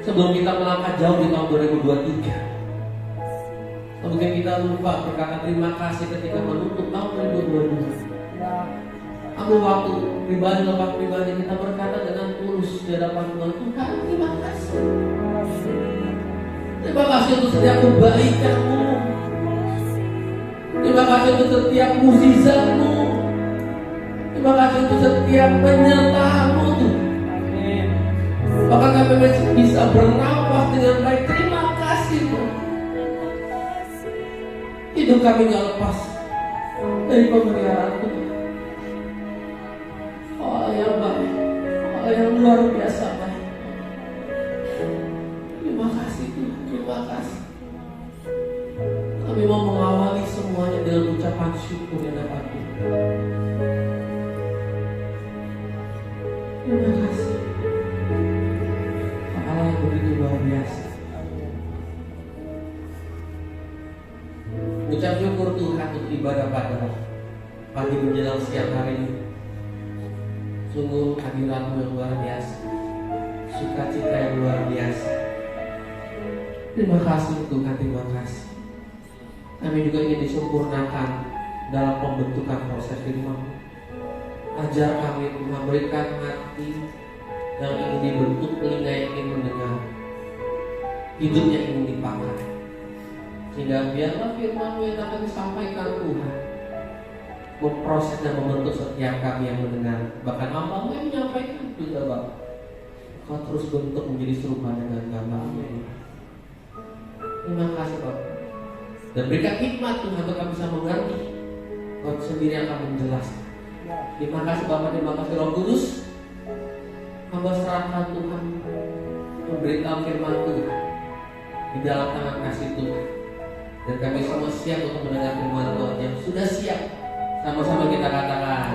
Sebelum kita melangkah jauh di tahun 2023, mungkin kita lupa berkata terima kasih ketika menutup tahun 2022. Ambil waktu pribadi lepas pribadi kita berkata dengan tulus di hadapan Tuhan, Tuhan terima kasih. Terima kasih untuk setiap kebaikan-Mu. Terima kasih untuk setiap mukjizat-Mu. Terima kasih untuk setiap penyertaan-Mu. Maka kami bisa bernafas dengan baik. Terima kasih Tuhan. Hidup kami gak lepas dari pemeliharaan Tuhan. Allah yang baik, Allah yang luar biasa baik. Terima kasih Tuhan, terima kasih. Kami mau mengawali semuanya dengan ucapan syukur yang dapat Tuhan. Terima kasih. Allah yang begitu luar biasa. Ucap syukur Tuhan untuk ibadah pada pagi menjelang siang hari ini. Sungguh hadirat-Mu yang luar biasa, sukacita yang luar biasa. Terima kasih Tuhan, terima kasih. Kami juga ingin disempurnakan dalam pembentukan proses firman-Mu. Ajar kami Tuhan, berikan hati yang ingin dibentuk, telinga yang ingin mendengar, hidup yang ingin dipakai, sehingga biarlah firman-Mu yang akan disampaikan Tuhan memproses dan membentuk setiap kami yang mendengar. Bahkan hamba-Mu yang menyampaikan juga Bapak, Kau terus bentuk menjadi serupa dengan gambar-Mu. Terima kasih Bapak. Dan berikan hikmat Tuhan untuk kami bisa mengerti. Kau sendiri akan menjelaskan. Terima kasih Bapak, terima kasih Roh Kudus. Hamba serahkan Tuhan memberitahu firman Tuhan di dalam tangan kasih Tuhan. Dan kami semua siap untuk mendengar firman Tuhan. Yang sudah siap, sama-sama kita katakan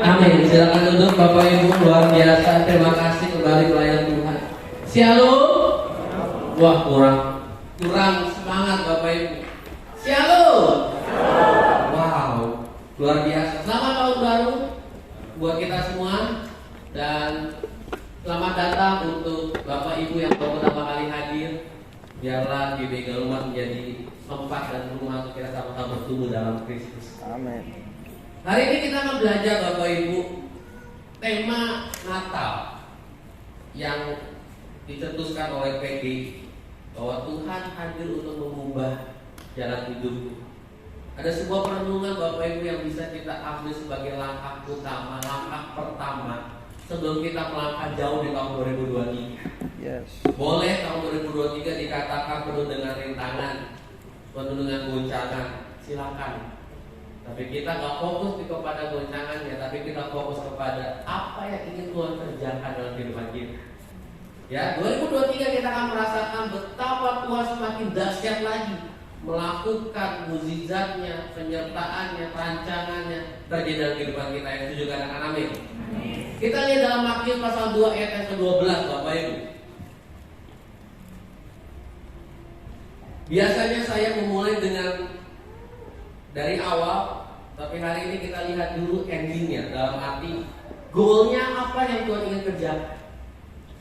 amin. Silakan duduk Bapak Ibu, luar biasa. Terima kasih kembali pelayan Tuhan. Shalom. Wah, kurang semangat Bapak Ibu. Shalom. Wow, luar biasa. Selamat tahun baru buat kita semua. Dan selamat datang untuk Bapak Ibu yang baru pertama kali hadir. Biarlah GBI Galumat menjadi tempat dan rumah untuk kita sama-sama bertumbuh dalam Kristus. Amin. Hari ini kita akan belajar Bapak Ibu tema Natal yang dicetuskan oleh PG, bahwa Tuhan hadir untuk mengubah jalan hidupku. Ada sebuah perenungan Bapak Ibu yang bisa kita ambil sebagai langkah utama, langkah pertama sebelum kita melangkah jauh di tahun 2023. Yes. Boleh tahun 2023 dikatakan penuh dengan rintangan, penuh dengan goncangan, silakan. Tapi kita nggak fokus kepada goncangannya, tapi kita fokus kepada apa yang ingin Tuhan kerjakan dalam kehidupan kita. Ya, 2023 kita akan merasakan betapa Tuhan semakin dahsyat lagi melakukan mukjizatnya, penyertaannya, rancangannya terjadi dalam kehidupan kita. Yang setuju katakan amin. Kita lihat dalam Matius pasal 2 ayat yang ke-12 Bapak Ibu. Biasanya saya memulai dari awal, tapi hari ini kita lihat dulu endingnya, dalam arti goalnya apa yang Tuhan ingin kerjakan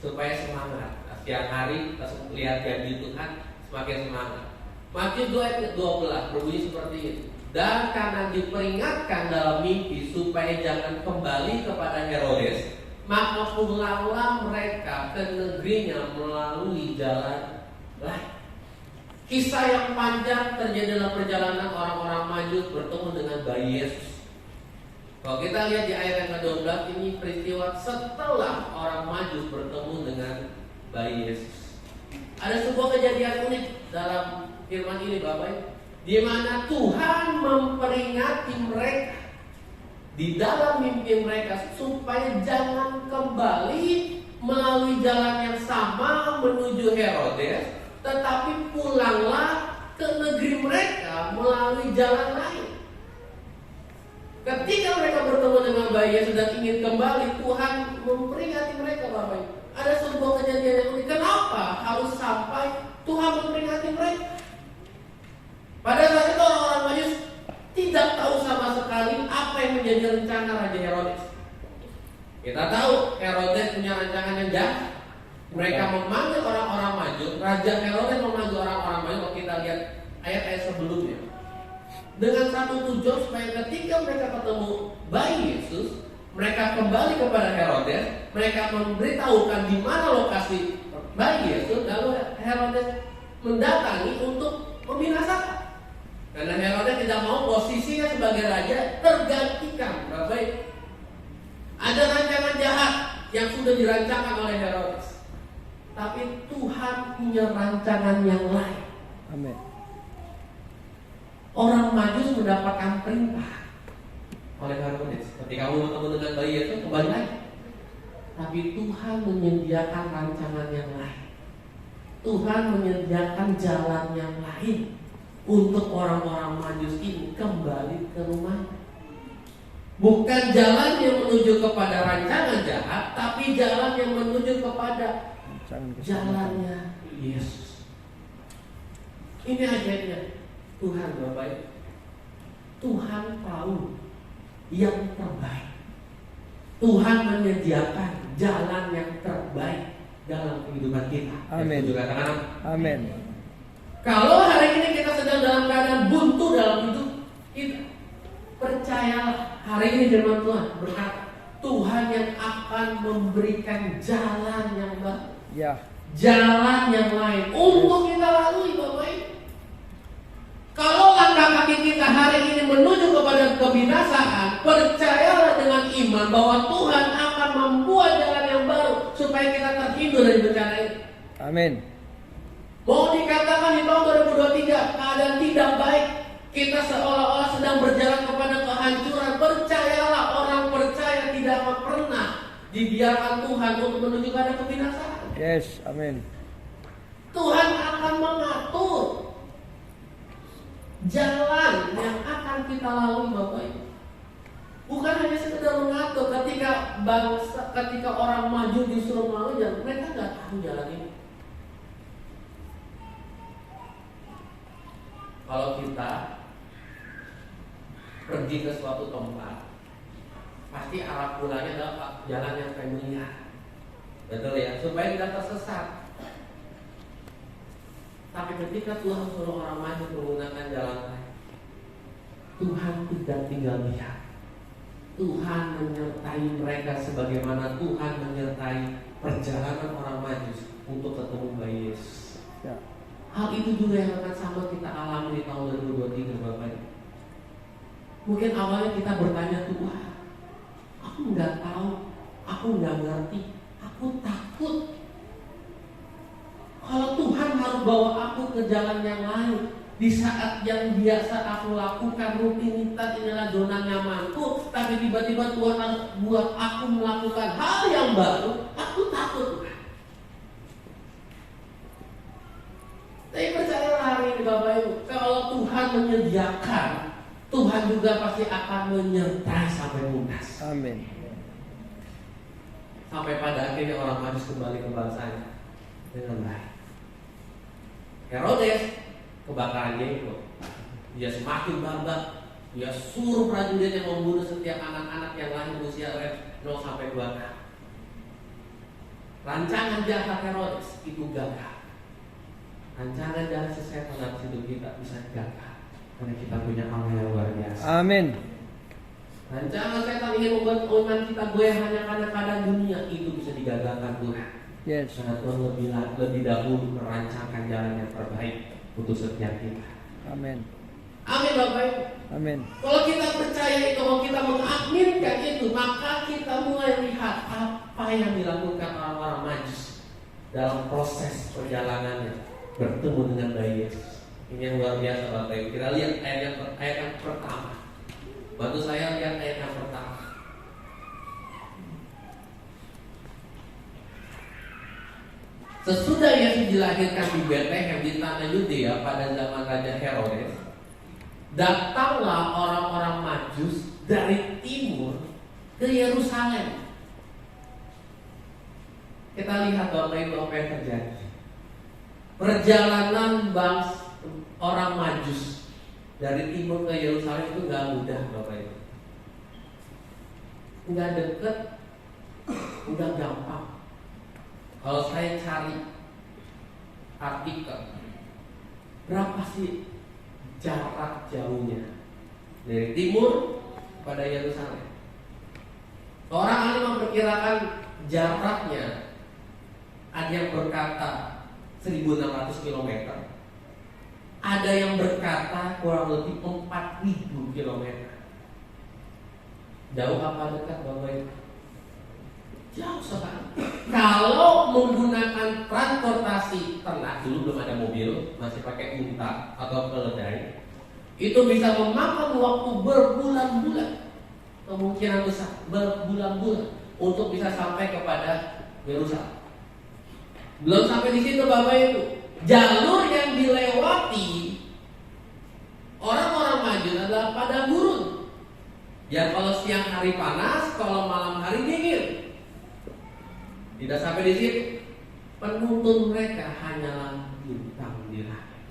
supaya semangat. Setiap hari kita lihat janji Tuhan semakin semangat. Matius 2 ayat 12 berbunyi seperti itu. Dan karena diperingatkan dalam mimpi supaya jangan kembali kepada Herodes, maka pulanglah mereka ke negerinya melalui jalan lain. Kisah yang panjang terjadi dalam perjalanan orang-orang Majus bertemu dengan bayi Yesus. Kalau kita lihat di ayat yang ke-12 ini peristiwa setelah orang Majus bertemu dengan bayi Yesus. Ada sebuah kejadian unik dalam firman ini Bapak, di mana Tuhan memperingati mereka di dalam mimpi mereka supaya jangan kembali melalui jalan yang sama menuju Herodes, tetapi pulanglah ke negeri mereka melalui jalan lain. Ketika mereka bertemu dengan bayi Yesus dan ingin kembali, Tuhan memperingati mereka Bapak. Ada sebuah kejadian yang unik. Kenapa harus sampai Tuhan memperingati mereka? Pada saat itu orang-orang Majus tidak tahu sama sekali apa yang menjadi rencana Raja Herodes. Kita tahu Herodes punya rancangan yang jahat. Mereka memanggil orang-orang Majus. Raja Herodes memanggil orang-orang Majus. Kalau kita lihat ayat-ayat sebelumnya, dengan satu tujuan supaya ketika mereka ketemu bayi Yesus, mereka kembali kepada Herodes. Mereka memberitahukan di mana lokasi bayi Yesus. Lalu Herodes mendatangi untuk membinasakan. Karena Herodes tidak mau posisinya sebagai raja tergantikan. Baik, ada rancangan jahat yang sudah dirancangkan oleh Herodes. Tapi Tuhan punya rancangan yang lain. Amin. Orang Majus mendapatkan perintah oleh Herodes. Ketika kamu bertemu dengan bayi itu kembali lagi. Tapi Tuhan menyediakan rancangan yang lain. Tuhan menyediakan jalan yang lain untuk orang-orang Majus ini kembali ke rumah. Bukan jalan yang menuju kepada rancangan jahat, tapi jalan yang menuju kepada jalannya Yesus. Ini ajaibnya Tuhan Bapak. Tuhan tahu yang terbaik. Tuhan menyediakan jalan yang terbaik dalam kehidupan kita. Amin. Juga katakan Amin. Kalau hari ini kita sedang dalam keadaan buntu dalam hidup kita, percayalah, hari ini firman Tuhan berkata, Tuhan yang akan memberikan jalan yang baru. Ya. Jalan yang lain untuk kita lalui Bapak Ibu. Kalau langkah kaki kita hari ini menuju kepada kebinasaan, percayalah dengan iman bahwa Tuhan akan membuat jalan yang baru supaya kita terhindar dari bencana ini. Amin. Mau dikatakan di tahun 2023 keadaan tidak baik, kita seolah-olah sedang berjalan kepada kehancuran. Percayalah, orang percaya tidak akan pernah dibiarkan Tuhan untuk menuju kepada kebinasaan. Yes, amin. Tuhan akan mengatur jalan yang akan kita lalui Bapak Ibu. Bukan hanya sekedar mengatur. Ketika orang maju disuruh melalui jalan, mereka nggak tahu jalan ini. Kalau kita pergi ke suatu tempat, pasti arah pulangnya adalah jalan yang familiar. Betul ya, supaya tidak tersesat. Tapi ketika Tuhan suruh orang maju menggunakan jalan lain, Tuhan tidak tinggal diam. Tuhan menyertai mereka sebagaimana Tuhan menyertai perjalanan orang Majus untuk ketemu bayi Yesus. Ya. Hal itu juga yang akan sama kita alami di tahun 2023, Bapak Ibu. Mungkin awalnya kita bertanya, Tuhan, aku nggak tahu, aku nggak ngerti, aku takut. Kalau Tuhan harus bawa aku ke jalan yang lain, di saat yang biasa aku lakukan rutinitas inilah zona nyamanku, tapi tiba-tiba Tuhan harus buat aku melakukan hal yang baru, aku takut. Tapi percayalah hari ini Bapak Ibu, kalau Tuhan menyediakan, Tuhan juga pasti akan menyertai sampai tuntas. Amin. Sampai pada akhirnya orang Majus kembali ke bangsanya dengan baik. Herodes kebakaran Yeriko, dia semakin barbak, dia suruh prajuritnya membunuh setiap anak-anak yang lahir usia 0 sampai 2 tahun. Rancangan jahat Herodes itu gagal. Rancangan jahat sesetan dalam hidup kita bisa gagal karena kita punya Allah yang luar biasa. Amin. Rancangan setan ingin membuat iman kita goyah hanya karena keadaan dunia, itu bisa digagalkan Tuhan. Yes. Karena Tuhan lebih dahulu merancangkan jalan yang terbaik untuk setiap kita. Amin. Amin Bapak Ibu. Amin. Kalau kita percaya itu, kalau kita mengaminkan itu, maka kita mulai lihat apa yang dilakukan orang-orang Majus dalam proses perjalanannya bertemu dengan bayi Yesus. Ini yang luar biasa Bapak Ibu. Kita lihat ayat yang pertama. Bantu saya lihat ayat yang pertama. Sesudah Yesus dilahirkan di Betlehem di tanah Yudea pada zaman Raja Herodes, datanglah orang-orang Majus dari timur ke Yerusalem. Kita lihat Bapak Ibu apa yang terjadi. Perjalanan orang Majus dari timur ke Yerusalem itu gak mudah Bapak Ibu. Gak deket, gak gampang. Kalau saya cari artikel, berapa sih jarak jauhnya dari timur pada Yerusalem? Orang ahli memperkirakan jaraknya, ada yang berkata 1.600 km, ada yang berkata kurang lebih 4.000 km. Jauh apa dekat Bapak Ibu? Jauh sekali. Kalau menggunakan transportasi ternak, dulu belum ada mobil, masih pakai unta atau keledai, itu bisa memakan waktu berbulan-bulan, kemungkinan besar berbulan-bulan untuk bisa sampai kepada Yerusalem. Belum sampai di situ Bapak Ibu, jalur yang dilewati orang-orang Majus adalah padang gurun. Ya kalau siang hari panas, kalau malam hari dingin. Tidak sampai di situ, penuntun mereka hanyalah bintang di langit.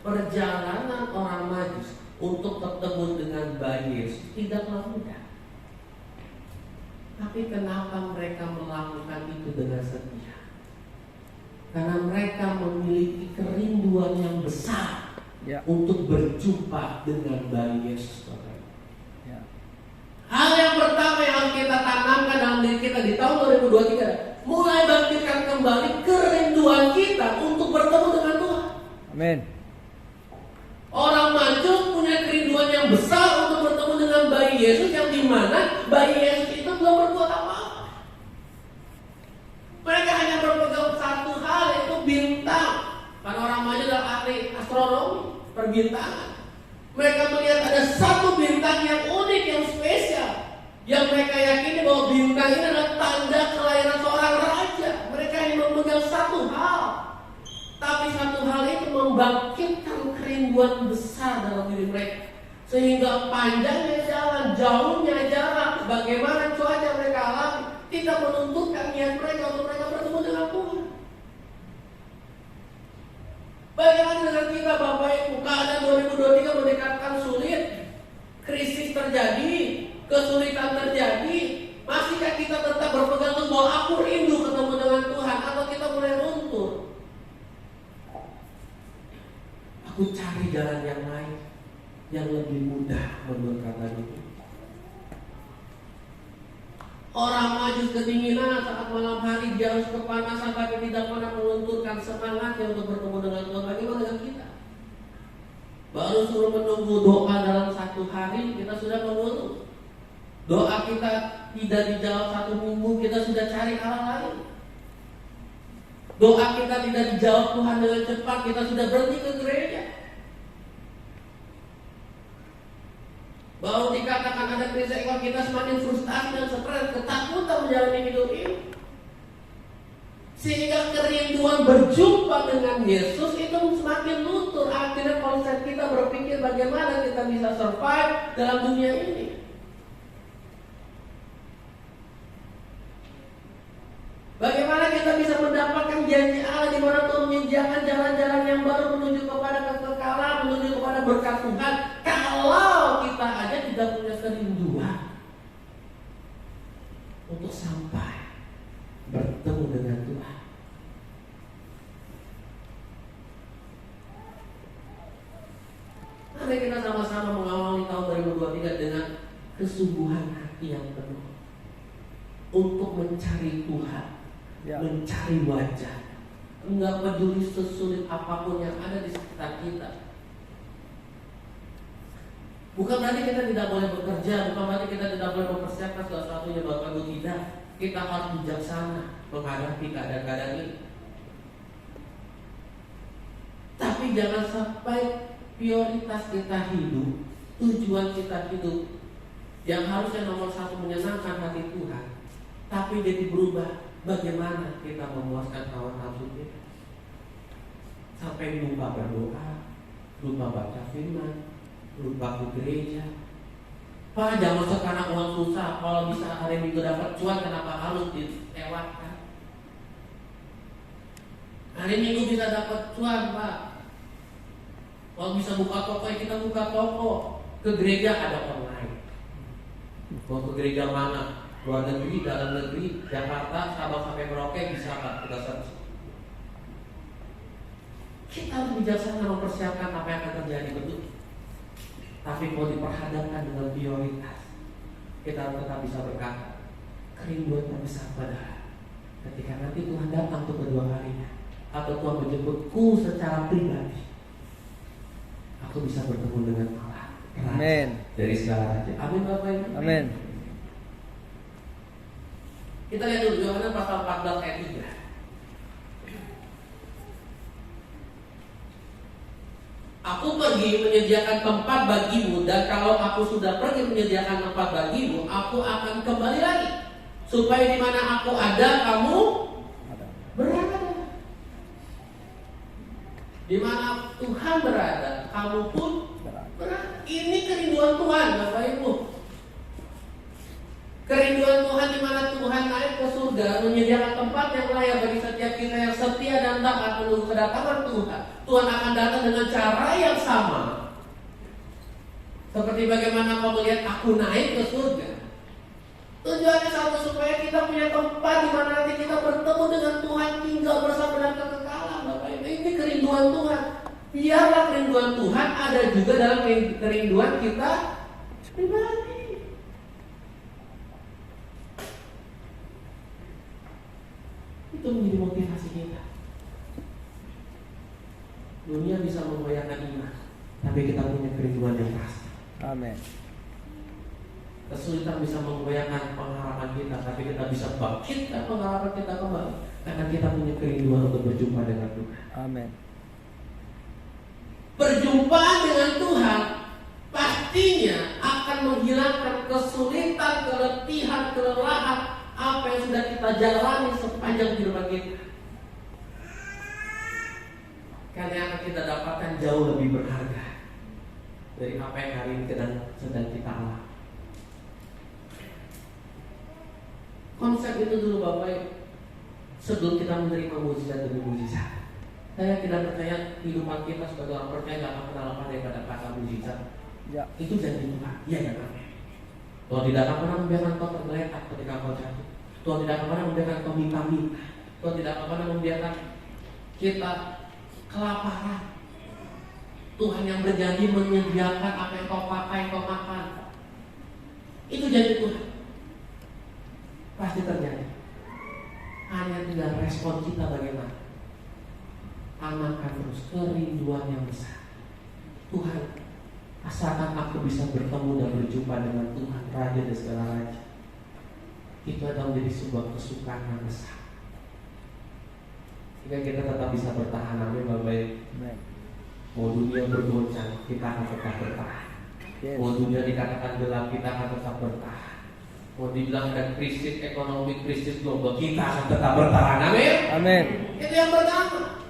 Perjalanan orang Majus untuk ketemu dengan bayi Yesus tidaklah mudah. Tapi kenapa mereka melakukan itu dengan setia? Karena mereka memiliki kerinduan yang besar untuk berjumpa dengan bayi Yesus. Hal yang pertama yang harus kita tanamkan dalam diri kita di tahun 2023, mulai bangkitkan kembali kerinduan kita untuk bertemu dengan Tuhan. Amin. Orang Majus punya kerinduan yang besar untuk bertemu dengan bayi Yesus, yang dimana bayi Yesus itu belum berbuat apa-apa. Mereka hanya berpegang satu hal, yaitu bintang. Karena orang Majus adalah ahli astronomi, perbintangan. Mereka melihat ada satu bintang yang unik, yang spesial, yang mereka yakini bahwa bintang ini adalah tanda kelahiran seorang raja. Mereka hanya memegang satu hal, tapi satu hal itu membangkitkan kerinduan besar dalam diri mereka, sehingga panjangnya jalan, jauhnya jarak, bagaimana cuaca mereka alami, tidak menuntutkan niat mereka untuk mereka bertemu dengan Tuhan. Bagaimana dengan kita Bapak Ibu? Keadaan 2023 mendekatkan sulit, krisis terjadi, kesulitan terjadi. Masihkah kita tetap berpegang teguh bahwa aku rindu ketemu dengan Tuhan, atau kita mulai runtuh? Aku cari jalan yang lain, yang lebih mudah. menurut kata itu. Orang majus kedinginan saat malam hari, dia harus kepanasan tapi tidak pernah melunturkan semangatnya untuk bertemu dengan Tuhan. Bagaimana dengan kita? Baru suruh menunggu doa dalam 1 hari, kita sudah mengeluh. Doa kita tidak dijawab 1 minggu, kita sudah cari hal lain. Doa kita tidak dijawab Tuhan dengan cepat, kita sudah berhenti ke gereja. Baru dikatakan ada krisis ekonomi, kita semakin frustasi dan stres, ketakutan menjalani hidup ini. Sehingga kerinduan berjumpa dengan Yesus itu semakin luntur. Akhirnya konsep kita berpikir bagaimana kita bisa survive dalam dunia ini. Bagaimana kita bisa mendapatkan janji Allah di mana Tuhan menyediakan jalan-jalan yang baru menuju kepada kekekalan, menuju kepada berkat Tuhan. Kalau kita aja tidak punya kerinduan untuk sampai bertemu dengan Tuhan. Mari kita sama-sama mengawali tahun 2023 dengan kesungguhan hati yang penuh untuk mencari Tuhan, mencari wajah. Enggak peduli sesulit apapun yang ada di sekitar kita. Bukan berarti kita tidak boleh bekerja, bukan berarti kita tidak boleh mempersiapkan segala sesuatunya, Bapak Ibu, tidak. Kita harus bijaksana menghadapi keadaan-keadaan ini. Tapi jangan sampai prioritas kita hidup, tujuan kita hidup yang harusnya nomor 1 menyenangkan hati Tuhan, tapi jadi berubah. Bagaimana kita memuaskan hawa nafsu kita sampai lupa berdoa, lupa baca firman, lupa ke gereja. Pak, jangan sekarang uang susah. Kalau bisa hari Minggu dapat cuan, kenapa harus dilewatkan? Hari Minggu bisa dapat cuan, Pak. Kalau bisa buka toko, ya kita buka toko. Ke gereja ada online. Mau ke gereja mana? Luar negeri, dalam negeri, Jakarta, Sabang sampai Merauke bisa Pak, kita search. Kita harus bijaksana mempersiapkan apa yang akan terjadi, betul. Tapi kalau diperhadapkan dengan prioritas, kita harus tetap bisa berkata, kerinduan terbesar adalah ketika nanti Tuhan datang untuk kedua kalinya, atau Tuhan menjemputku secara pribadi, aku bisa bertemu dengan Allah. Amin. Dari segala raja. Amin Bapak Ibu. Amin. Kita lihat dulu Yohanes pasal 14 ayat 3. Aku pergi menyediakan tempat bagimu, dan kalau aku sudah pergi menyediakan tempat bagimu, aku akan kembali lagi, supaya di mana aku ada, kamu berada. Di mana Tuhan berada, kamu pun berada. Ini kerinduan Tuhan, Bapak Ibu. Kerinduan Tuhan di mana Tuhan naik ke surga, menyediakan tempat yang layak bagi setiap kita yang setia dan taat menunggu kedatangan Tuhan. Tuhan akan datang dengan cara yang sama. Seperti bagaimana kau melihat aku naik ke surga. Tujuannya satu, supaya kita punya tempat di mana nanti kita bertemu dengan Tuhan, tinggal bersama dan kekekalan. Bapak Ibu, ini kerinduan Tuhan. Biarlah kerinduan Tuhan ada juga dalam kerinduan kita pribadi. Itu menjadi motivasi kita. Dunia bisa membayangkan iman, tapi kita punya kerinduan yang pasti. Amin. Kesulitan bisa membayangkan pengharapan kita, tapi kita bisa bangkitkan pengharapan kita kembali karena kita punya kerinduan untuk berjumpa dengan Tuhan. Amin. Perjumpaan dengan Tuhan pastinya akan menghilangkan kesulitan, keletihan, kelelahan apa yang sudah kita jalani sepanjang kehidupan kita. Karena yang akan kita dapatkan jauh lebih berharga dari apa yang hari ini sedang kita alami. Konsep itu dulu Bapak, sebelum kita menerima mujizat demi mujizat. Saya tidak percaya kehidupan kita sebagai orang percaya tidak akan pernah lepas daripada kata mujizat. Ya. Itu janji Tuhan. Iya ya Pak. Tuhan tidak akan pernah membiarkan kau tergeletak ketika kau jatuh. Tuhan tidak akan pernah membiarkan kau minta-minta. Tuhan tidak akan pernah membiarkan kita kelaparan. Tuhan yang berjanji menyediakan apa yang kau pakai, kau makan. Itu janji Tuhan. Pasti terjadi. Hanya tinggal respon kita bagaimana. Amankan terus kerinduan yang besar. Tuhan, asalkan aku bisa bertemu dan berjumpa dengan Tuhan, Raja dan segala Raja. Itu adalah menjadi sebuah kesukaan yang besar. Sehingga kita tetap bisa bertahan. Amin, Bapak. Mau dunia bergoncang, kita akan tetap bertahan. Mau dunia dikatakan gelap, kita akan tetap bertahan. Mau dibilang ada krisis ekonomi, krisis global, kita akan tetap bertahan. Amin. Amin. Itu yang pertama.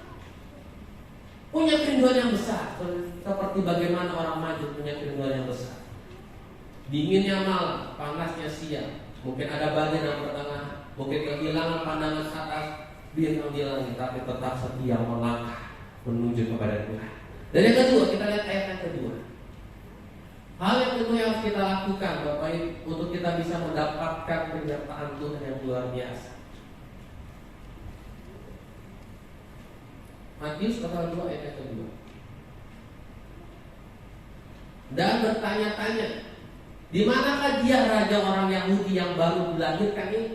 Punya kerinduan yang besar, seperti bagaimana orang maju punya kerinduan yang besar. Dinginnya malam, panasnya siang. Mungkin ada badai yang pertengahan, mungkin kehilangan pandangan atas, bintang di langit, tapi tetap setia melangkah menuju kepada Tuhan. Dan yang kedua, kita lihat ayat yang kedua. Hal yang kedua yang harus kita lakukan, Bapak Ibu, untuk kita bisa mendapatkan penyertaan Tuhan yang luar biasa. Matius pasal 2 ayat yang kedua. Dan bertanya-tanya, di manakah dia raja orang Yahudi yang baru dilahirkan ini?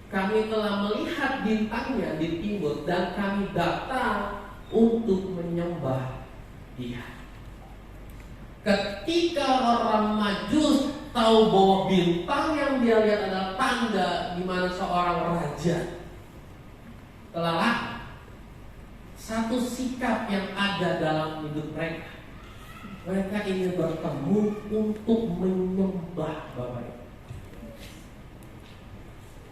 Kami telah melihat bintangnya di timur dan kami datang untuk menyembah dia. Ketika orang Majus tahu bahwa bintang yang dia lihat adalah tanda di mana seorang raja telah lahir, satu sikap yang ada dalam hidup mereka, mereka ingin bertemu untuk menyembah Bapak.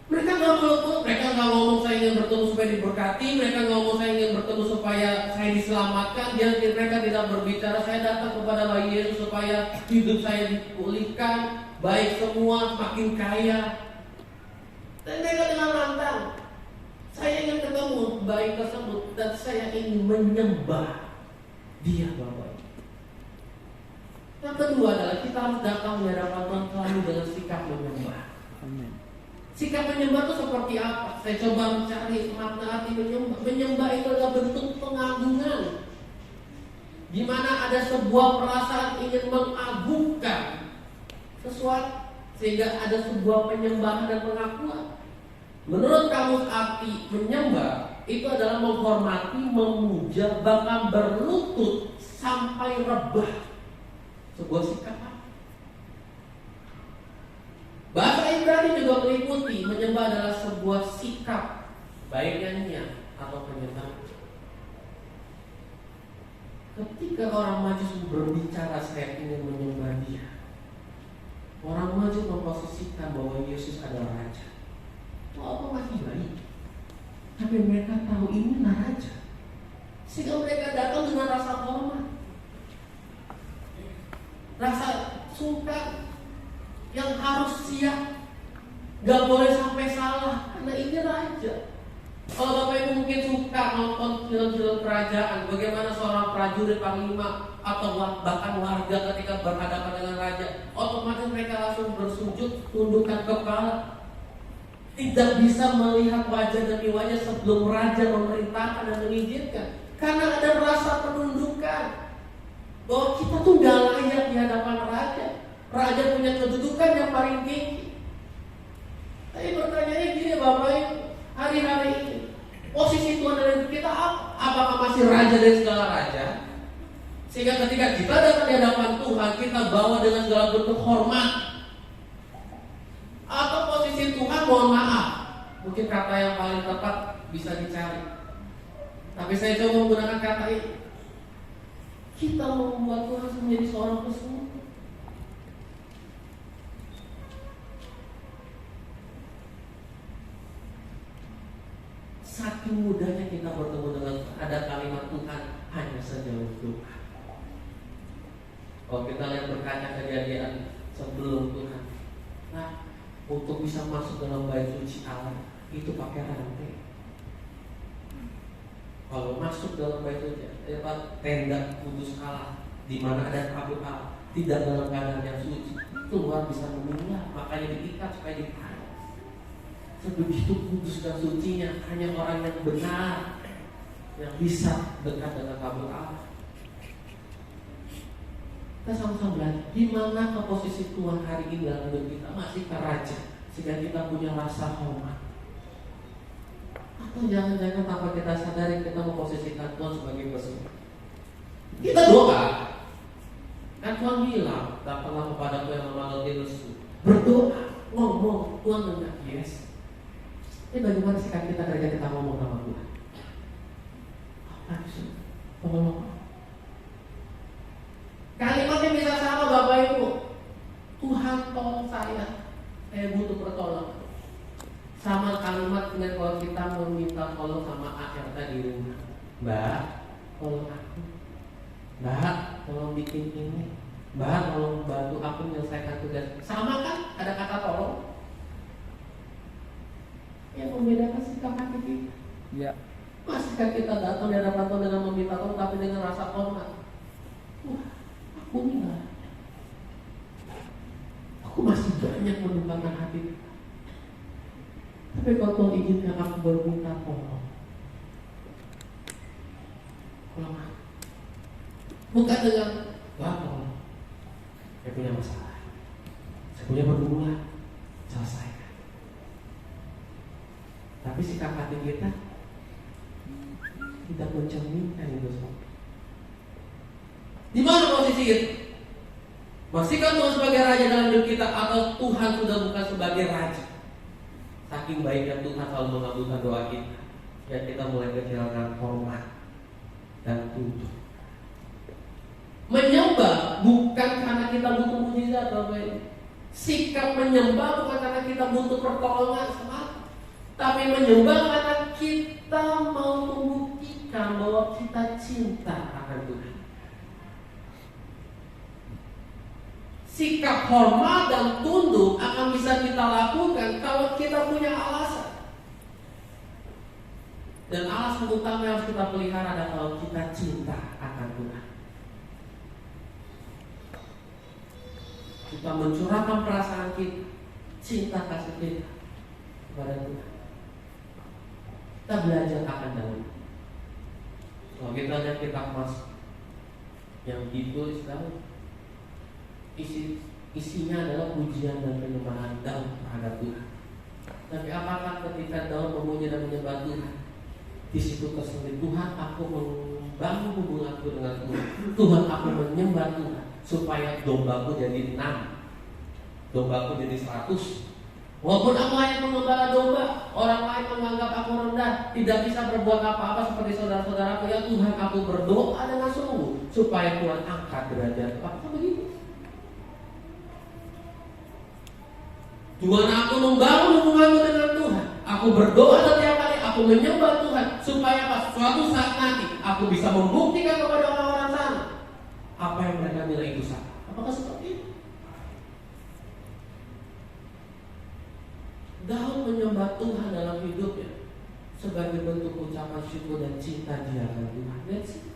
Mereka nggak melukut, mereka nggak ngomong saya ingin bertemu supaya diberkati, mereka nggak ngomong saya ingin bertemu supaya saya diselamatkan. Mereka tidak berbicara saya datang kepada Bayi Yesus supaya hidup saya dipulihkan, baik semua, makin kaya. Dan mereka dengan lantang, saya ingin ketemu bayi tersebut dan saya ingin menyembah dia, Bapak. Yang kedua adalah kita harus datang di hadapan Tuhan selalu dengan sikap menyembah. Amin. Sikap menyembah itu seperti apa? Saya coba mencari makna arti menyembah. Menyembah itu adalah bentuk pengagungan, di mana ada sebuah perasaan ingin mengagungkan sesuatu, sehingga ada sebuah penyembahan dan pengakuan. Menurut kamus arti menyembah itu adalah menghormati, memuja, bahkan berlutut sampai rebah. Sebuah sikap. Bahasa Ibrani juga meliputi menyembah adalah sebuah sikap, baik nyanyian atau penyembah. Ketika orang Majus berbicara saya ingin menyembah dia, orang Majus memposisikan bahwa Yesus adalah raja. Walaupun masih baik, tapi mereka tahu inilah raja, sehingga mereka datang dengan rasa hormat, rasa suka yang harus siap, gak boleh sampai salah, karena ini raja. Kalau Bapak Ibu mungkin suka nonton film-film kerajaan, bagaimana seorang prajurit panglima atau bahkan warga ketika berhadapan dengan raja, otomatis mereka langsung bersujud, tundukkan kepala, tidak bisa melihat wajah demi wajah sebelum raja memerintahkan dan mengizinkan, karena ada rasa penundukan bahwa kita tuh gak layak di hadapan raja. Raja punya kedudukan yang paling tinggi. Tapi pertanyaannya gini Bapak Ibu, hari-hari ini posisi Tuhan dalam kita apakah masih raja dari segala raja? Sehingga ketika kita datang di hadapan Tuhan, kita bawa dengan segala bentuk hormat. Atau posisi Tuhan, mohon maaf, mungkin kata yang paling tepat bisa dicari, tapi saya coba menggunakan kata ini. Kita membuat Tuhan menjadi seorang pesuruh. Saking mudahnya kita bertemu dengan ada kalimat Tuhan hanya sejauh doa. Kalau kita lihat berkaca kejadian sebelum Tuhan, nah untuk bisa masuk dalam bait suci Allah itu pakai rantai. Kalau masuk dalam bait suci, tenda kudus Allah, di mana ada kabut Allah, tidak dalam keadaan yang suci, Tuhan bisa mendengar, makanya diikat supaya ditahan. Sebegitu kudus dan sucinya, hanya orang yang benar yang bisa dekat dengan kabut Allah. Kita sama-sama belajar di mana ke posisi Tuhan hari ini dalam hidup kita, masih ke raja sehingga kita punya rasa hormat. Atau jangan-jangan tanpa kita sadari kita memposisikan Tuhan sebagai pesuruh. Kita doa, kan Tuhan bilang, datanglah kepadaku yang lemah letih lesu. Berdoa, ngomong, Tuhan dengar. Yes. Ini bagaimana sikap kita ketika kita ngomong sama Tuhan? Apa sih? Tolong. Kalimatnya bisa sama Bapak Ibu. Tuhan tolong saya butuh pertolongan. Sama kalimat dengan kalau kita meminta tolong sama ART di rumah. Mbak, tolong aku. Mbak, tolong bikin ini. Mbak, tolong bantu aku menyelesaikan tugas. Sama kan? Ada kata tolong. Yang membedakan sikap hati kita. Ya. Masihkah kita datang di hadapan Tuhan dengan meminta tolong tapi dengan rasa hormat? Wah, aku enggak. Aku masih banyak menumpahkan hati. Tapi kalau Tuhan izinkan aku berminta tolong, bukan dengan tolong. Saya punya masalah, saya punya pergumulan, selesaikan. Tapi sikap hati kita tidak mencerminkan itu semua. Di mana posisi itu? Masihkah Tuhan sebagai raja dalam hidup kita atau Tuhan sudah bukan sebagai raja? Saking baiknya Tuhan selalu mengabulkan doa kita, ya kita mulai kehilangan hormat dan tunduk. Menyembah bukan karena kita butuh mujizat, Bapak Ibu. Sikap menyembah bukan karena kita butuh pertolongan semata, tapi menyembah karena kita mau membuktikan bahwa kita cinta akan Tuhan. Sikap hormat dan tunduk akan bisa kita lakukan kalau kita punya alasan. Dan alasan utama yang harus kita pelihara adalah kalau kita cinta akan Tuhan. Kita mencurahkan perasaan kita, cinta kasih kita kepada Tuhan. Kita belajar akan Daud. Kalau kita lihat kitab Mazmur yang ditulis Daud, isinya adalah pujian dan penyembahan Daud terhadap Tuhan. Tapi apakah ketika Daud memuji dan menyembah Tuhan, di situ terselip Tuhan, aku membangun hubunganku dengan Tuhan. Tuhan, aku menyembah Tuhan supaya dombaku jadi 6, dombaku jadi 100. Walaupun aku hanya mengembala domba, orang lain menganggap aku rendah, tidak bisa berbuat apa-apa seperti saudara-saudaraku. Ya Tuhan, aku berdoa dengan sungguh supaya Tuhan angkat derajatku. Apakah begitu? Tuhan, aku membangun hubunganku dengan Tuhan. Aku berdoa setiap hari, aku menyembah Tuhan supaya pas suatu saat nanti aku bisa membuktikan kepada orang-orang sana apa yang mereka bilang itu salah. Apakah seperti itu? Daud menyembah Tuhan dalam hidupnya sebagai bentuk ucapan syukur dan cinta dia akan Tuhan. That's it.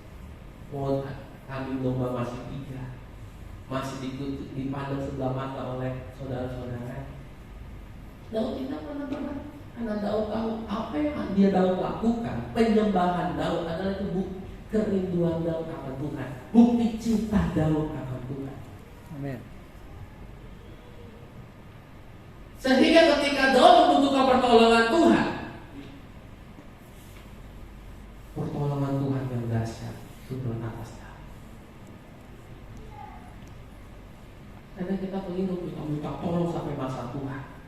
Mau kambing domba masih 3, masih dipandang sebelah mata oleh saudara-saudara. Daud tidak pernah karena Daud tahu apa yang Daud lakukan. Penyembahan Daud adalah itu bukti kerinduan Daud akan Tuhan, bukti cinta Daud akan Tuhan. Amin. Sehingga ketika Daud membutuhkan pertolongan Tuhan, pertolongan Tuhan yang dahsyat turun atas Daud. Karena kita pelindung, kita minta tolong sampai masa Tuhan.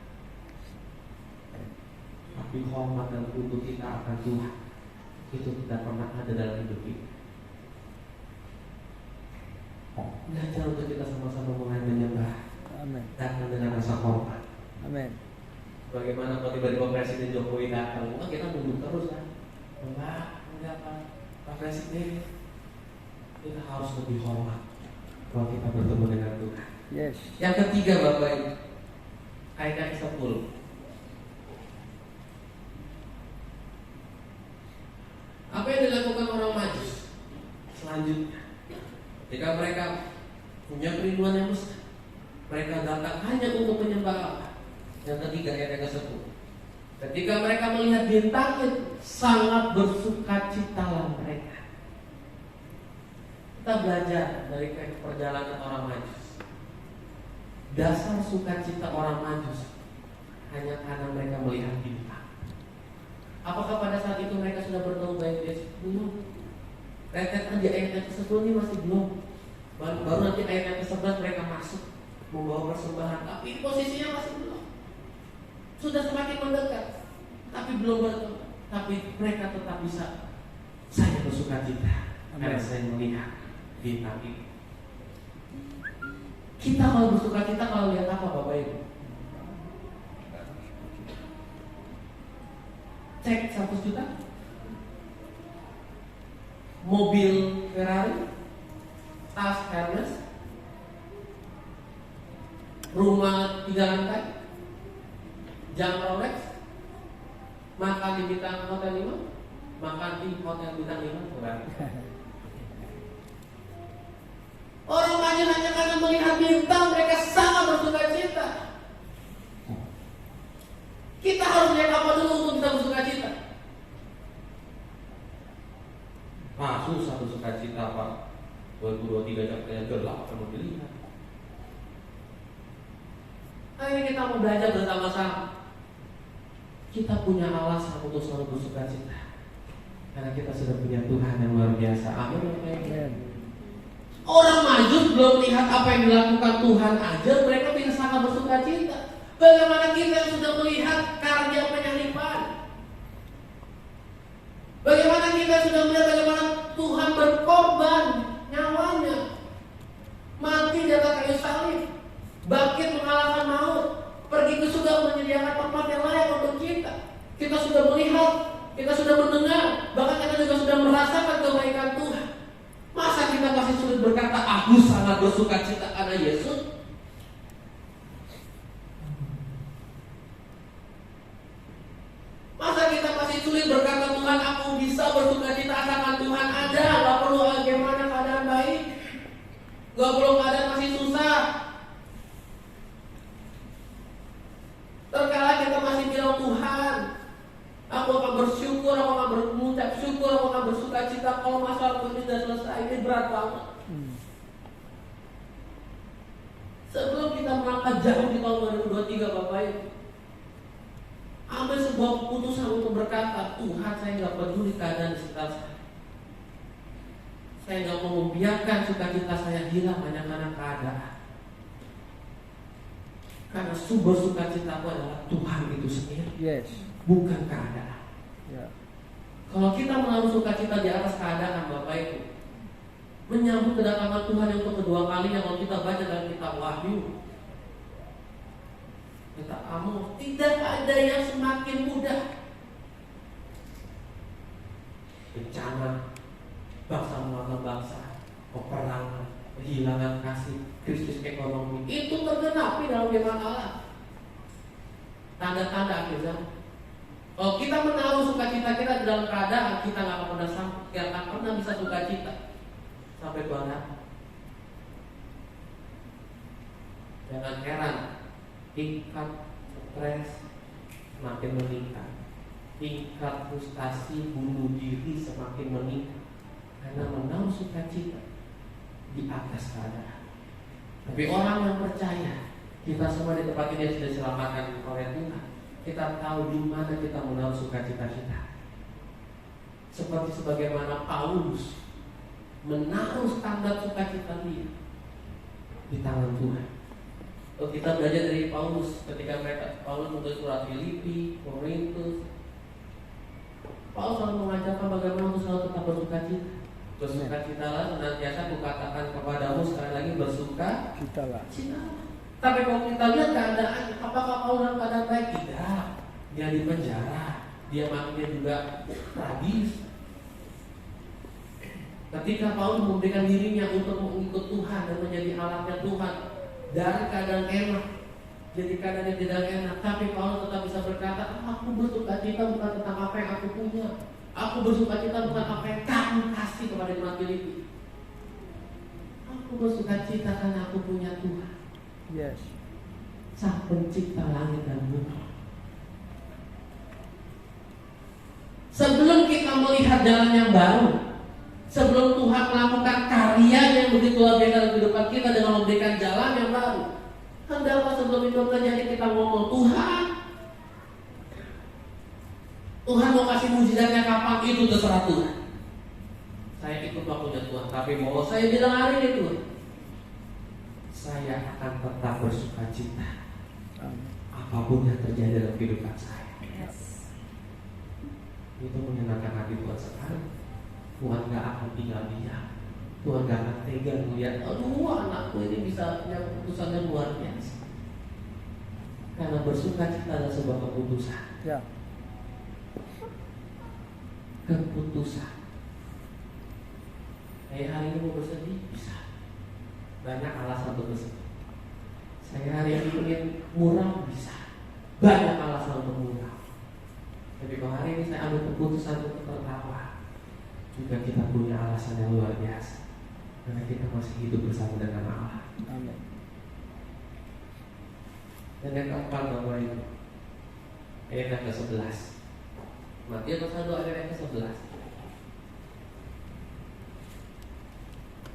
Tapi hormat dan tunduk kita akan Tuhan itu tidak pernah ada dalam hidup kita. Belajar untuk kita sama-sama mulai menyembah. Amin. Datang dengan rasa hormat. Amin. Bagaimana kalau tiba-tiba Presiden Jokowi datang, kita duduk terus kan? Enggak Pak Presiden. Kita harus lebih hormat kalau kita bertemu dengan Tuhan. Yes. Yang ketiga Bapak Ibu, ayat 10. Apa yang dilakukan orang Majus selanjutnya? Ketika mereka punya kerinduan yang besar, mereka datang hanya untuk menyembah Allah. Yang ketiga ayat yang ke-10. Ketika mereka melihat bintangnya, sangat bersukacitalah mereka. Kita belajar dari perjalanan orang Majus. Dasar sukacita orang Majus hanya karena mereka melihat bintang. Apakah pada saat itu mereka sudah bertemu dengan Yesus? Belum. Rentetan di ayat yang ke-10 ini masih belum. Baru nanti ayat yang ke-11 mereka masuk membawa persembahan, tapi posisinya masih belum. Sudah semakin mendekat, tapi belum bertemu. Tapi mereka tetap bisa. Saya bersukacita karena saya melihat bintang itu. Kita kalau bersukacita kalau lihat apa Bapak Ibu? Cek 100 juta, mobil Ferrari, tas Hermes, rumah 3 lantai, jam Rolex, makan di bintang hotel 5, makan di hotel bintang 5, bukan? Orang Maju hanya karena melihat bintang mereka sangat bersukacita. Kita harus lihat apa dulu untuk bisa bersukacita? Susah bersukacita Pak. 2023 capeknya gelap kamu dilihat. Ayo kita mau belajar bersama-sama. Kita punya alasan untuk selalu bersukacita karena kita sudah punya Tuhan yang luar biasa. Amin. Orang Majus belum lihat apa yang dilakukan Tuhan aja, mereka bisa sangat bersukacita. Bagaimana kita yang sudah melihat karya penyaliban? Bagaimana kita sudah melihat bagaimana Tuhan berkorban nyawanya, mati di atas kayu salib, bangkit mengalahkan maut, pergi ke surga menyediakan tempat yang layak untuk kita. Kita sudah melihat, kita sudah mendengar, bahkan kita juga sudah merasakan kebaikan Tuhan. Masa kita masih sulit berkata, aku sangat bersukacita karena Yesus? Masa kita masih sulit berkata, Tuhan aku bisa bersukacita asalkan Tuhan ada, gak perlu bagaimana keadaan baik, gak perlu keadaan masih susah. Terkala kita masih bilang, Tuhan aku akan bersyukur, aku akan mengucap syukur, aku akan bersukacita kalau masalah ini sudah selesai. Ini berat banget. Sebelum kita melangkah jauh di tahun 2023 Bapak Ibu, ambil sebuah keputusan untuk berkata, Tuhan saya gak peduli keadaan di sekitar saya. Saya gak mau membiarkan sukacita saya hilang hanya karena keadaan. Karena sumber sukacitaku adalah Tuhan itu sendiri. Yes. Bukan keadaan. Ya. Kalau kita menaruh sukacita di atas keadaan Bapak Ibu, menyambut kedatangan Tuhan yang untuk kedua kalinya, kalau kita baca dalam kitab Wahyu, kata Amos, tidak ada yang semakin mudah. Bencana, bangsa melawan bangsa, peperangan, kehilangan kasih, krisis ekonomi, itu tergenapi dalam firman Allah. Tanda-tanda akhir zaman. Kalau kita menaruh sukacita kita di dalam keadaan, kita nggak akan pernah bisa sukacita sampai Tuhan datang. Jangan heran, tingkat stres semakin meningkat, tingkat frustasi bunuh diri semakin meningkat karena menaruh sukacita di atas keadaan. Tapi orang yang percaya, kita semua di tempat ini sudah diselamatkan oleh Tuhan. Kita tahu di mana kita menaruh sukacita kita. Seperti sebagaimana Paulus menaruh standar sukacita dia di tangan Tuhan. Kalau kita belajar dari Paulus, ketika Paulus menulis surat Filipi, Korintus, Paulus selalu mengajarkan bagaimana untuk selalu tetap bersukacita. Bersukacitalah senantiasa kukatakan kepadamu, sekali lagi bersukacitalah. Tapi kalau kita lihat keadaan, apakah Paulus dalam keadaan baik? Tidak. Dia di penjara, dia makinnya juga tragis. Ketika Paulus memberikan dirinya untuk mengikut Tuhan dan menjadi alatnya Tuhan dari keadaan enak jadi keadaan yang tidak enak, tapi Paulus tetap bisa berkata, aku bersukacita bukan tentang apa yang aku punya, aku bersukacita bukan apa yang kamu kasih kepada jemaat Filipi. Aku bersukacita karena aku punya Tuhan. Yes. Sang pencipta langit dan bumi. Sebelum kita melihat jalan yang baru, sebelum Tuhan melakukan karya karyanya yang begitu luar biasa dalam kehidupan kita dengan memberikan jalan yang baru. Hendak sebelum itu terjadi kita ngomong Tuhan mau kasih mujizatnya kapan itu terserah Tuhan. Saya ikut waktunya Tuhan, tapi mau saya bilang hari ini Tuhan, saya akan tetap bersuka cita apapun yang terjadi dalam kehidupan saya. Itu menyenangkan hati Tuhan sekali. Tuhan gak akan tinggal diam. Tuhan gak akan tega melihat, aduh anakku ini bisa yang keputusannya luar biasa. Karena bersuka cita adalah sebuah keputusan. Ya. Keputusan. Hari ini mau bersedih, bisa. Banyak alasan untuk bersedih. Saya hari ini ingin murah, bisa. Banyak alasan untuk murah. Tapi kalau hari ini saya ambil keputusan untuk tertawa, juga kita punya alasan yang luar biasa. Karena kita masih hidup bersama dengan Allah. Amin. Dan yang keempat Bapak Ibu, ayat yang ke-11. Matius pasal 2 ayat yang ke-11.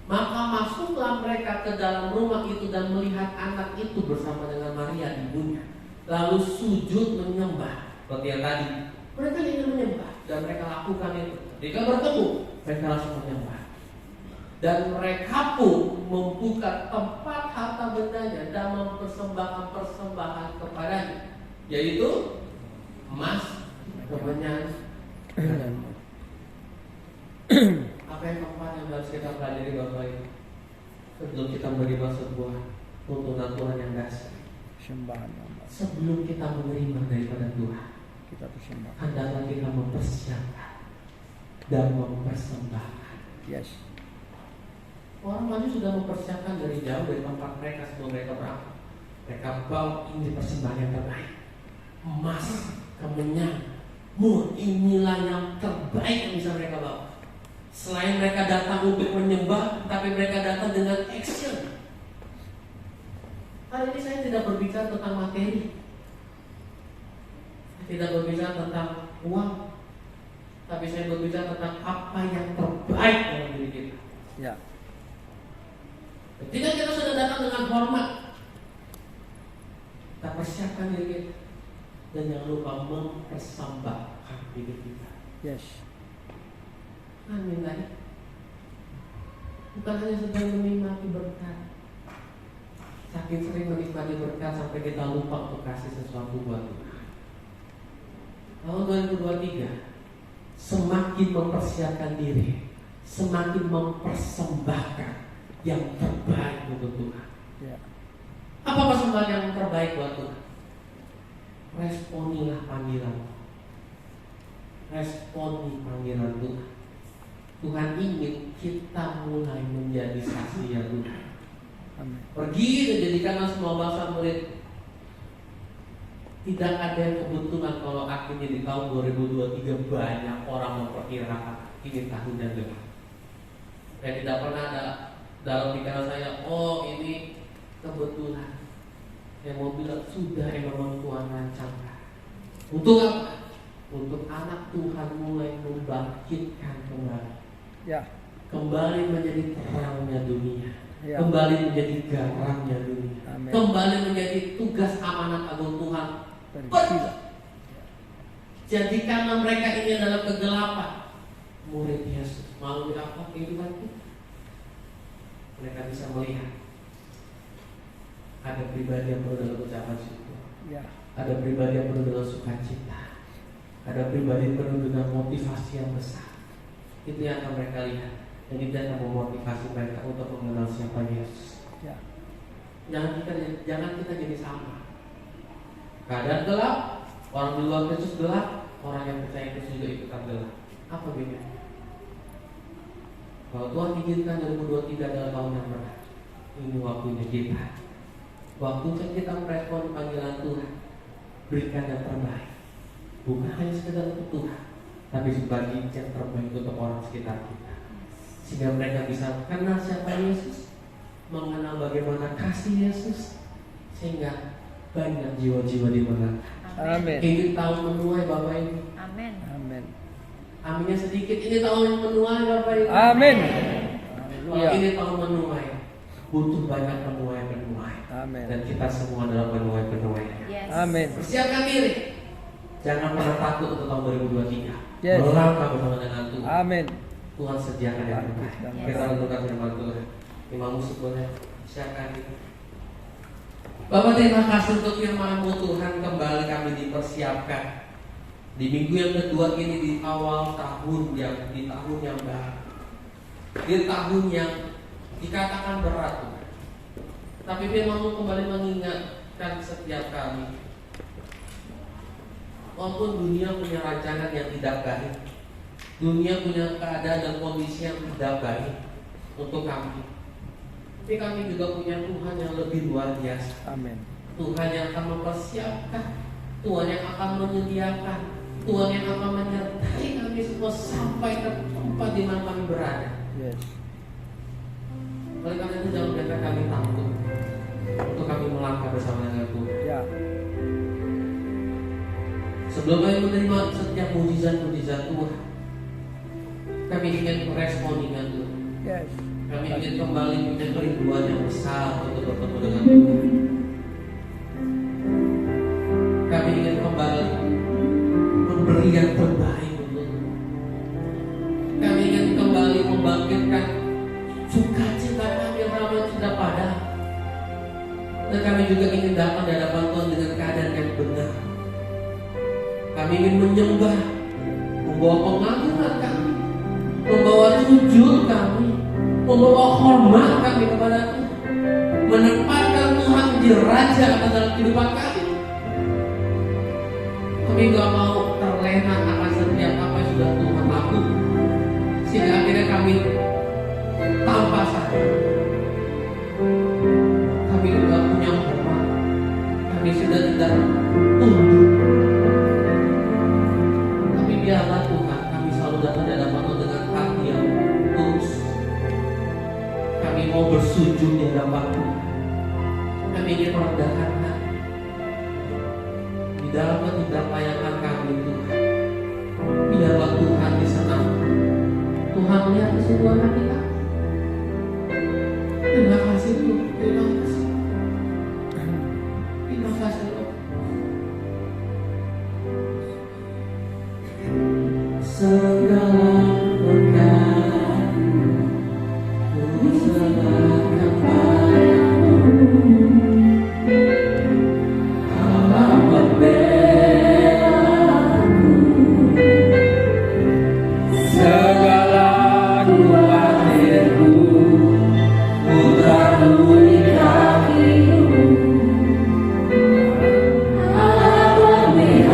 Maka masuklah mereka ke dalam rumah itu dan melihat anak itu bersama dengan Maria ibunya, lalu sujud menyembah. Seperti yang tadi, mereka ingin menyembah dan mereka lakukan itu. Jika bertemu, mereka langsung menyembah. Dan mereka pun membuka tempat harta bendanya dan mempersembahkan persembahan kepadanya, yaitu emas, kemenyan. Apa yang keempat yang harus kita pelajari Bapak Ibu? Sebelum kita menerima sebuah tuntunan Tuhan yang dahsyat, sebelum kita menerima daripada Tuhan, kita bersembah. hendaklah kita mempersiapkan dan mempersembahkan. Yes. Orang maju sudah mempersiapkan dari jauh dari tempat mereka sebelum mereka berangkat. Mereka bawa ini persembahan yang terbaik, emas, kemenyan, inilah yang terbaik yang bisa mereka bawa. Selain mereka datang untuk menyembah, tapi mereka datang dengan action. Hari ini saya tidak berbicara tentang materi, saya tidak berbicara tentang uang, tapi saya berbicara tentang apa yang terbaik dalam diri kita. Ya. Ketika kita sudah datang dengan hormat, kita persiapkan diri kita, dan jangan lupa mempersembahkan diri kita. Yes. Amin lagi. Bukan hanya sedang menikmati berkat. Saking sering menikmati berkat sampai kita lupa untuk kasih sesuatu buat Tuhan. Tahun 2023, semakin mempersiapkan diri, semakin mempersembahkan yang terbaik untuk Tuhan. Ya. Apa persembahan yang terbaik buat Tuhan? Responilah panggilan. Responi panggilan Tuhan. Tuhan ingin kita mulai menjadi saksi yang Tuhan. Amin. Pergi dan jadikanlah semua bangsa murid. Tidak ada yang kebetulan kalau akhirnya di tahun 2023 banyak orang memperkirakan ini tahun yang gelap. Dan tidak pernah ada dalam pikiran saya, oh ini kebetulan. Yang mau bilang sudah emang Tuhan rancangkan. Untuk apa? Untuk anak Tuhan mulai membangkitkan kembali. Ya. Kembali menjadi terangnya dunia. Ya. Kembali menjadi garamnya dunia. Amin. Kembali menjadi tugas amanat agung Tuhan. Pergi. Jadikanlah mereka ini adalah kegelapan. Murid Yesus melalui apa kehidupan kita, mereka bisa melihat ada pribadi yang penuh dalam ucapan syukur. Ya. Ada pribadi yang penuh dengan sukacita. Ada pribadi yang penuh dengan motivasi yang besar. Itu yang akan mereka lihat. Dan itu akan memotivasi mereka untuk mengenal siapa Yesus. Ya. Jangan kita jadi sama. Keadaan gelap, orang di luar Yesus gelap, orang yang percaya Yesus juga ikutan gelap. Apa bedanya? Kalau Tuhan izinkan 2023 adalah tahun yang berat, ini waktunya kita. Waktunya kita merespon panggilan Tuhan. Berikan yang terbaik. Bukan hanya sekedar untuk Tuhan, tapi sebagai yang terbaik untuk orang sekitar kita. Sehingga mereka bisa kenal siapa Yesus, mengenal bagaimana kasih Yesus, sehingga banyak jiwa-jiwa dimenangkan. Amin. Ini tahun menuai Bapak Ibu. Amin. Amin. Aminnya sedikit, ini tahun yang menuai Bapak Ibu. Amin. Kalau Iya. ini tahun menuai, butuh banyak penuai-penuai. Amin. Dan kita semua adalah penuai-penuai. Yes. Amin. Persiapkan diri. Jangan pernah takut untuk tahun 2023. Yes. Melangkah bersama dengan Tuhan. Amin. Tuhan sediakan yang terbaik. Yes. Kita renungkan firman Tuhan. Imam musik boleh siapkan diri. Bapak terima kasih untuk firman-Mu Tuhan, kembali kami dipersiapkan di minggu yang kedua ini, di awal tahun di tahun yang baru, di tahun yang dikatakan berat Tuhan. Tapi firman-Mu kembali mengingatkan setiap kami, walaupun dunia punya rancangan yang tidak baik, dunia punya keadaan dan kondisi yang tidak baik untuk kami, tapi kami juga punya Tuhan yang lebih luar biasa. Amin. Tuhan yang akan mempersiapkan, Tuhan yang akan menyediakan, Tuhan yang akan menyertai kami semua sampai ke tempat di mana kami berada. Yes. Oleh karena itu jangan biarkan kami takut untuk kami melangkah bersama dengan Tuhan. Ya. Sebelum kami menerima setiap mujizat-mujizat Tuhan, kami ingin merespon dengan Tuhan. Yes. Kami ingin kembali punya kerinduan yang besar untuk bertemu dengan Tuhan. Kami ingin kembali memberi yang terbaik untuk Tuhan. Kami ingin kembali membangkitkan sukacita kami yang ramai sudah padam. Dan kami juga ingin datang di hadapan Tuhan dengan keadaan yang benar. Kami ingin menyembah, membawa pengagungan kami, membawa sujud kami, membawa hormat kami kepada Tuhan, menempatkan Tuhan menjadi raja atas dalam kehidupan kami. Kami gak mau terlena akan setiap apa yang sudah Tuhan lakukan, sehingga akhirnya kami tanpa sadar kami juga punya hormat, kami sudah tidak tunduk. Tapi biarlah Tuhan, kami selalu datang di hadapan Tuhan dengan hati yang tulus. Kami mau bersujud di hadapan Tuhan. Kami ingin merendahkan hati di dalam ketidaklayakan kami Tuhan. Biarlah Tuhan disenangkan. Tuhan melihat kesungguhan hati kami. Terima kasih Tuhan. Terima kasih. Terima kasih Tuhan. Segala berkat ku serahkan padamu, Allah pembelaku, segala kuatirku ku taruh di kakimu, Allah pembelaku.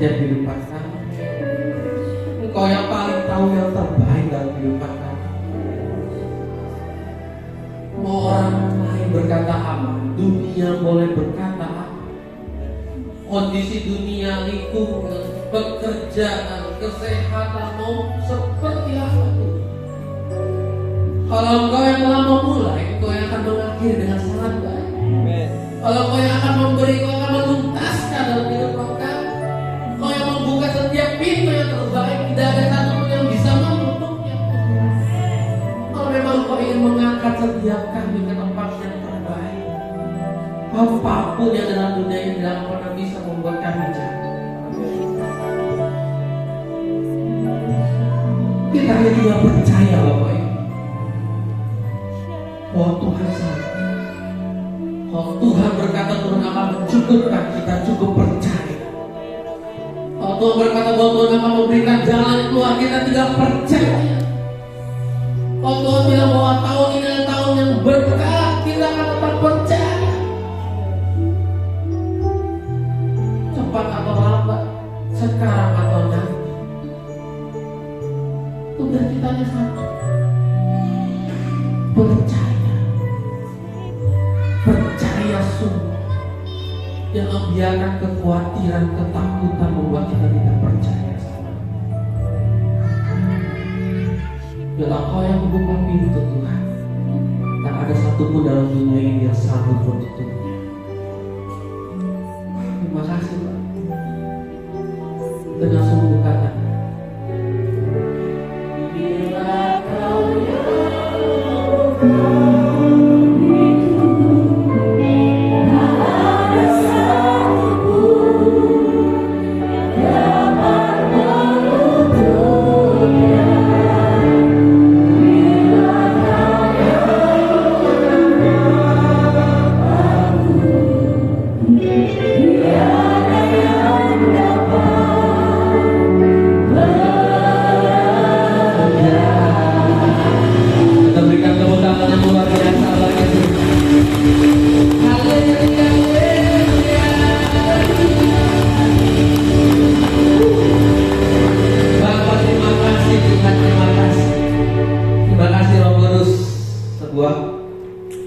setiap kehidupan kami. Engkau yang paling tahu yang terbaik dalam kehidupan kami. Mau orang lain berkata apa, dunia boleh berkata apa, kondisi dunia, lingkungan, pekerjaan, kesehatan mau seperti apa tuh. Kalau engkau yang telah memulai, engkau yang akan mengakhiri dengan sangat baik. Kalau engkau yang akan memberi, engkau akan menuntaskan dalam kehidupan kami. Engkau yang membuka setiap pintu yang terbaik, tidak ada satupun yang bisa menutupnya. Kalau memang engkau ingin mengangkat setiap kami ke tempat yang terbaik, apapun yang dalam dunia ini tidak pernah bisa membuat kami jatuh. Kita hanya percaya Bapak Ibu bahwa Tuhan sanggup. Kalau Tuhan berkata Tuhan akan mencukupkan, kita cukup percaya. Kalau Tuhan berkata bahwa Tuhan akan memberikan jalan keluar, kita tidak percaya. Kalau Tuhan bilang bahwa tahun ini adalah tahun yang berkah, kita akan tetap percaya. Cepat atau lambat, sekarang atau nanti, udah kita hanya satu, percaya. Percaya sungguh. Jangan biarkan kekhawatiran, ketakutan membuat kita tidak percaya sama. Bila Kau yang membuka pintu Tuhan, tak ada satupun dalam dunia ini yang sanggup menutupnya. Terima kasih Pak. Dengan sungguh kata, bila Kau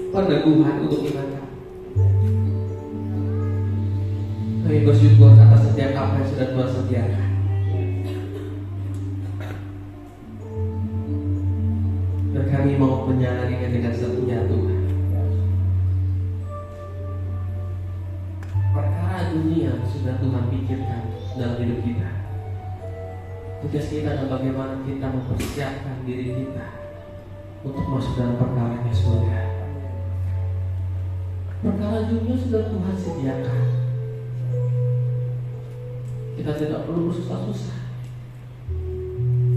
peneguhan untuk iman kami. Kami bersyukur atas setiap apa yang sudah Tuhan sediakan. Dan kami mau menjalaninya dengan setia Tuhan. Perkara dunia sudah Tuhan pikirkan dalam hidup kita. Tugas kita adalah bagaimana kita mempersiapkan diri kita untuk masuk dalam perkaranya surga. Perkara dunia sudah Tuhan sediakan. Kita tidak perlu bersusah-susah.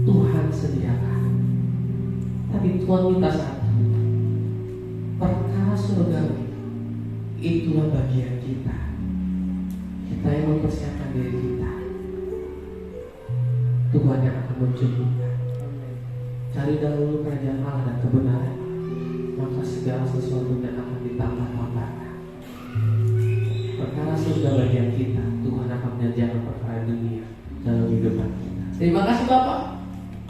Tuhan sediakan. Tapi Tuhan minta satu, perkara surgawi. Itulah bagian kita. Kita yang mempersiapkan diri kita. Tuhan yang akan mencukupkan. Cari dahulu kerajaan Allah dan kebenaran, maka segala sesuatunya akan ditambah-tambahkan. Perkara surga bagian kita, Tuhan akan menjanjikan perkara dunia dalam kehidupan kita. Terima kasih Bapak.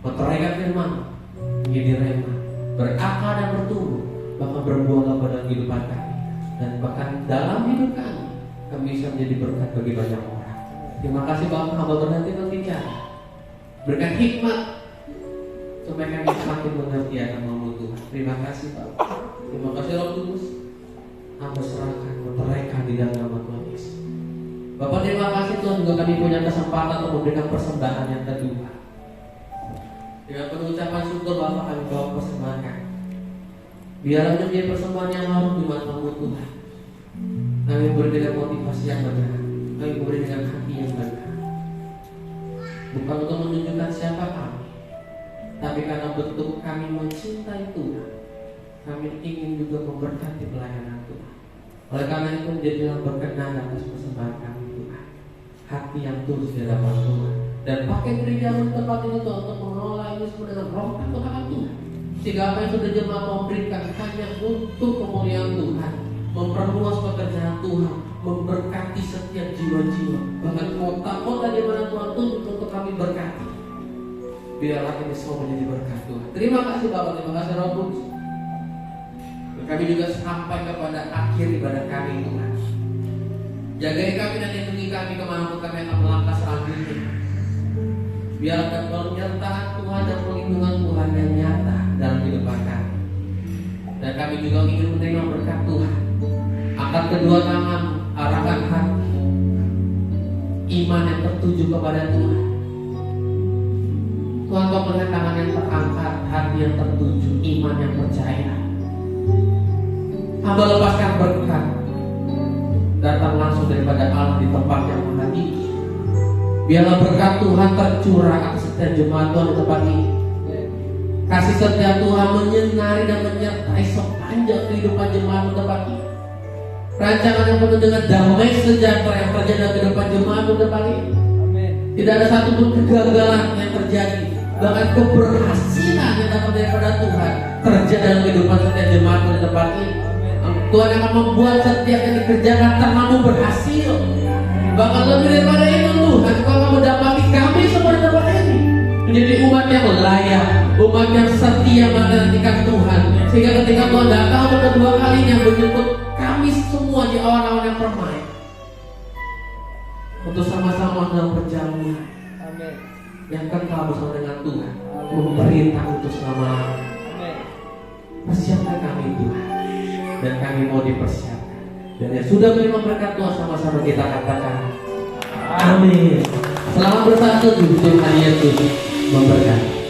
Meteraikan firman menjadi rema, berakar dan bertumbuh, bahkan berbuah pada kehidupan kami, dan bahkan dalam hidup kami bisa menjadi berkat bagi banyak orang. Terima kasih Bapak. Hamba berhenti berbicara, berikan hikmat supaya kami semakin mengerti akan mau Tuhan. Terima kasih Bapak. Terima kasih Roh Kudus. Hamba serahkan mereka di dalam nama Tuhan Yesus. Bapak, terima kasih Tuhan, juga kami punya kesempatan untuk memberikan persembahan yang kedua. Dengan pengucapan syukur Bapak, kami bawa persembahkan. Biarlah menjadi persembahan yang harum di mata-Mu Tuhan. Kami beri dengan motivasi yang benar, kami beri dengan hati yang benar. Bukan untuk menunjukkan siapa kami, tapi karena bentuk kami mencintai Tuhan, kami ingin juga memberkati pelayanan Tuhan. Oleh karena itu menjadilah berkenan atas persembahan kami Tuhan, hati yang tulus di hadapan Tuhan, dan pakai gereja tempat ini Tuhan untuk mengelola ini semua dengan roh Tuhan Tuhan. Sehingga apa yang sudah jemaat mau berikan hanya untuk kemuliaan Tuhan, memperluas pekerjaan Tuhan, memberkati setiap jiwa-jiwa, bahkan kota-kota di mana Tuhan tunjuk untuk kami berkati. Biarlah ini semua menjadi berkat Tuhan. Terima kasih Bapak, terima kasih Roh Kudus. Dan kami juga sampai kepada akhir ibadah kami Tuhan. Jagai kami dan lindungi kami kemanapun kami akan melangkah selanjutnya. Biarlah penyertaan Tuhan dan perlindungan Tuhan yang nyata dalam kehidupan kami. Dan kami juga ingin menerima berkat Tuhan. Angkat kedua tangan, arahkan hati, iman yang tertuju kepada Tuhan. Tuhan, kau melihat tangan yang terangkat, hati yang tertuju, iman yang percaya. Hamba lepaskan berkat datang langsung daripada Allah di tempat yang maha tinggi. Biarlah berkat Tuhan tercurah atas setiap jemaat Tuhan di tempat ini. Kasih setia Tuhan menyinari dan menyertai sepanjang kehidupan jemaat di tempat ini. Rancangan yang penuh dengan damai sejahtera yang terjadi dalam kehidupan jemaat di tempat ini. Tidak ada satupun kegagalan yang terjadi, bahkan keberhasilan yang dapat daripada Tuhan terjadi dalam kehidupan setiap jemaat di tempat ini. Tuhan akan membuat setiap yang dikerjakan terlalu berhasil. Bahkan lebih daripada itu Tuhan, Kau akan mendapati kami semua di tempat ini menjadi umat yang layak, umat yang setia menantikan Tuhan. Sehingga ketika Tuhan datang untuk kedua kalinya menjemput kami semua di awan-awan yang permai untuk sama-sama dalam perjalanan yang kekal bersama dengan Tuhan, memerintah untuk selama-lamanya. Persiapkan kami Tuhan, dan kami mau dipersiapkan. Dan yang sudah menerima berkat Tuhan, sama-sama kita katakan amin. Selamat bersatu, Tuhan Yesus memberkati.